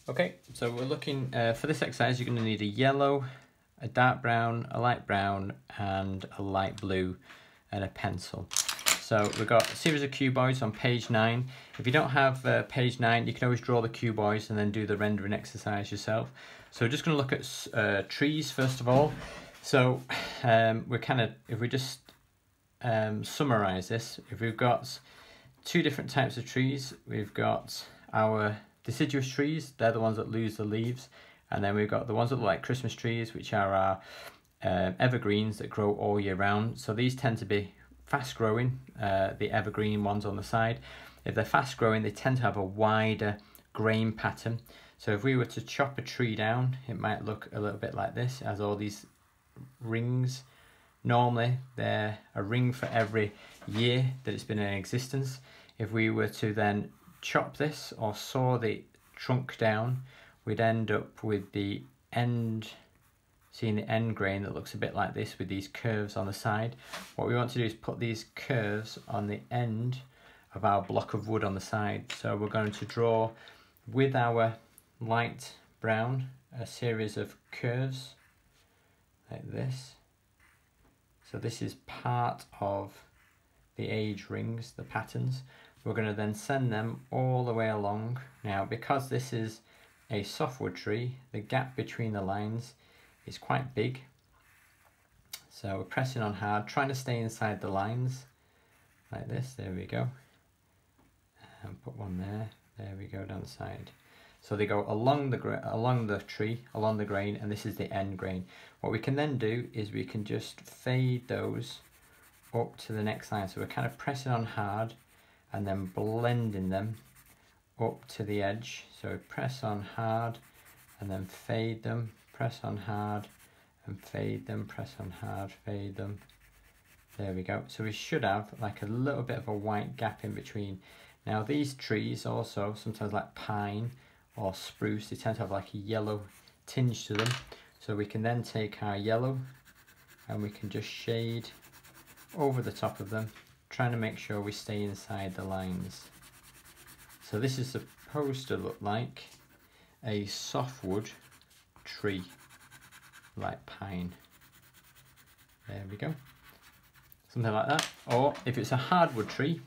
Okay, so we're looking for this exercise. You're going to need a yellow, a dark brown, a light brown, and a light blue, and a pencil. So we've got a series of cuboids on page 9. If you don't have page 9, you can always draw the cuboids and then do the rendering exercise yourself. So we're just going to look at trees first of all. So if we just summarize this, if we've got two different types of trees, we've got our deciduous trees, they're the ones that lose the leaves, and then we've got the ones that look like Christmas trees, which are our evergreens that grow all year round. So these tend to be fast growing, the evergreen ones on the side. If they're fast growing, they tend to have a wider grain pattern. So if we were to chop a tree down, it might look a little bit like this. It has all these rings. Normally they're a ring for every year that it's been in existence. If we were to then chop this or saw the trunk down, we'd end up with the end, seeing the end grain that looks a bit like this with these curves on the side. What we want to do is put these curves on the end of our block of wood on the side. So we're going to draw with our light brown a series of curves like this. So this is part of the age rings, the patterns. We're going to then send them all the way along. Now, because this is a softwood tree, the gap between the lines is quite big. So we're pressing on hard, trying to stay inside the lines like this. There we go. And put one there. There we go, down the side. So they go along the tree, along the grain, and this is the end grain. What we can then do is we can just fade those up to the next line. So we're kind of pressing on hard and then blending them up to the edge. So press on hard and then fade them, press on hard and fade them, press on hard, fade them. There we go. So we should have like a little bit of a white gap in between. Now these trees also, sometimes like pine or spruce, they tend to have like a yellow tinge to them. So we can then take our yellow and we can just shade over the top of them, trying to make sure we stay inside the lines. So this is supposed to look like a softwood tree, like pine. There we go. Something like that. Or if it's a hardwood tree,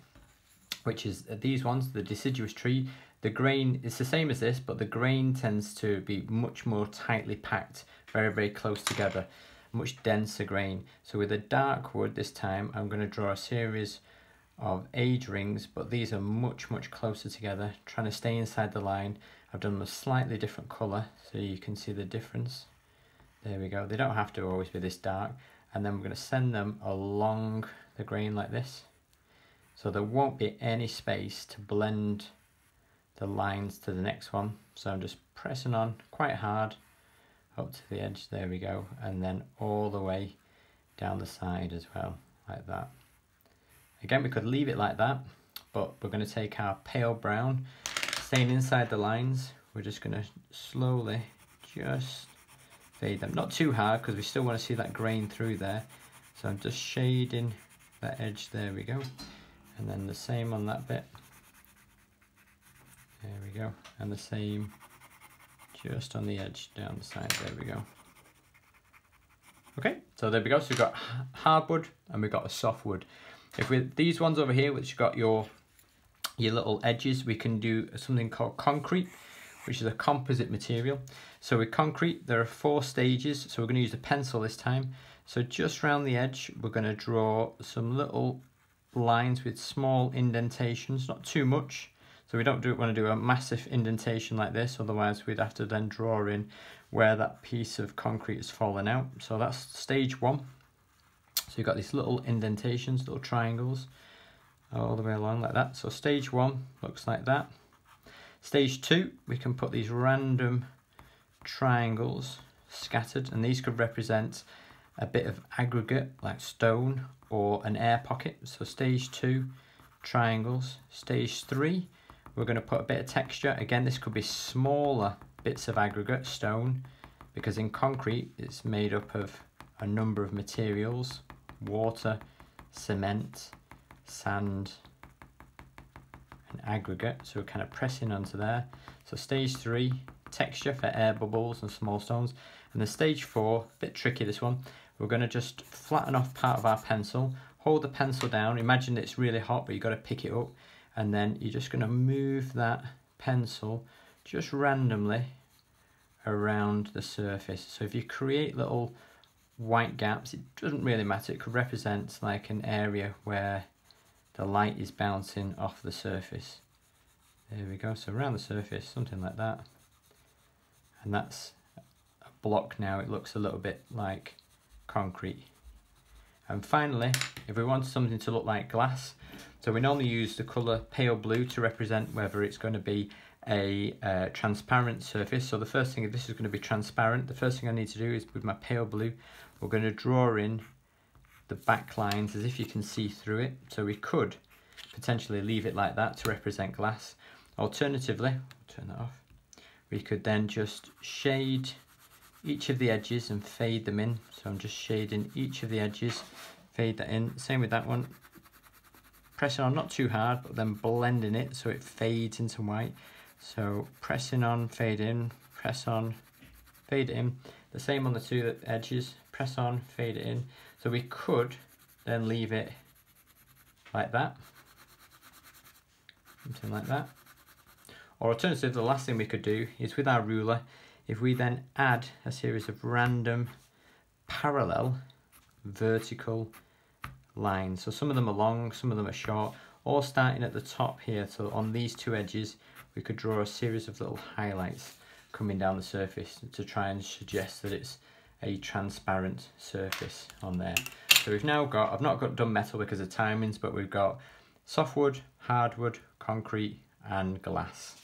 which is these ones, the deciduous tree, the grain is the same as this, but the grain tends to be much more tightly packed, very, very close together, much denser grain. So with a dark wood this time, I'm going to draw a series of age rings, but these are much, much closer together, trying to stay inside the line. I've done them a slightly different colour, so you can see the difference. There we go. They don't have to always be this dark. And then we're going to send them along the grain like this. So there won't be any space to blend the lines to the next one. So I'm just pressing on quite hard up to the edge. There we go. And then all the way down the side as well, like that. Again, we could leave it like that, but we're going to take our pale brown, staying inside the lines. We're just going to slowly just fade them. Not too hard, because we still want to see that grain through there. So I'm just shading that edge. There we go. And then the same on that bit. There we go. And the same just on the edge down the side. There we go. Okay, so there we go. So we've got hardwood and we've got a softwood. If with these ones over here, which got your little edges, we can do something called concrete, which is a composite material. So with concrete, there are 4 stages. So we're going to use a pencil this time. So just around the edge, we're going to draw some little lines with small indentations, not too much. So we don't want to do a massive indentation like this, otherwise we'd have to then draw in where that piece of concrete has fallen out. So that's stage 1. So you've got these little indentations, little triangles, all the way along like that. So stage 1 looks like that. Stage 2, we can put these random triangles scattered, and these could represent a bit of aggregate like stone or an air pocket. So stage 2, triangles. Stage 3, we're going to put a bit of texture. Again, this could be smaller bits of aggregate, stone, because in concrete it's made up of a number of materials: water, cement, sand and aggregate. So we're kind of pressing onto there. So stage 3, texture for air bubbles and small stones. And then stage 4, a bit tricky this one, we're going to just flatten off part of our pencil, hold the pencil down, imagine it's really hot but you've got to pick it up, and then you're just going to move that pencil just randomly around the surface. So if you create little white gaps, it doesn't really matter, it could represent like an area where the light is bouncing off the surface. There we go, so around the surface, something like that. And that's a block now, it looks a little bit like concrete. And finally, if we want something to look like glass, so we normally use the colour pale blue to represent whether it's going to be a transparent surface. So the first thing, if this is going to be transparent, the first thing I need to do is with my pale blue, we're going to draw in the back lines as if you can see through it. So we could potentially leave it like that to represent glass. Alternatively, turn that off, we could then just shade each of the edges and fade them in. So I'm just shading each of the edges, fade that in. Same with that one. Pressing on not too hard, but then blending it so it fades into white. So pressing on, fade in, press on, fade it in. The same on the two edges, press on, fade it in. So we could then leave it like that, something like that. Or alternatively, the last thing we could do is with our ruler, if we then add a series of random parallel vertical lines. So some of them are long, some of them are short, all starting at the top here. So on these two edges, we could draw a series of little highlights coming down the surface to try and suggest that it's a transparent surface on there. So we've now got, I've not got done metal because of timings, but we've got softwood, hardwood, concrete, and glass.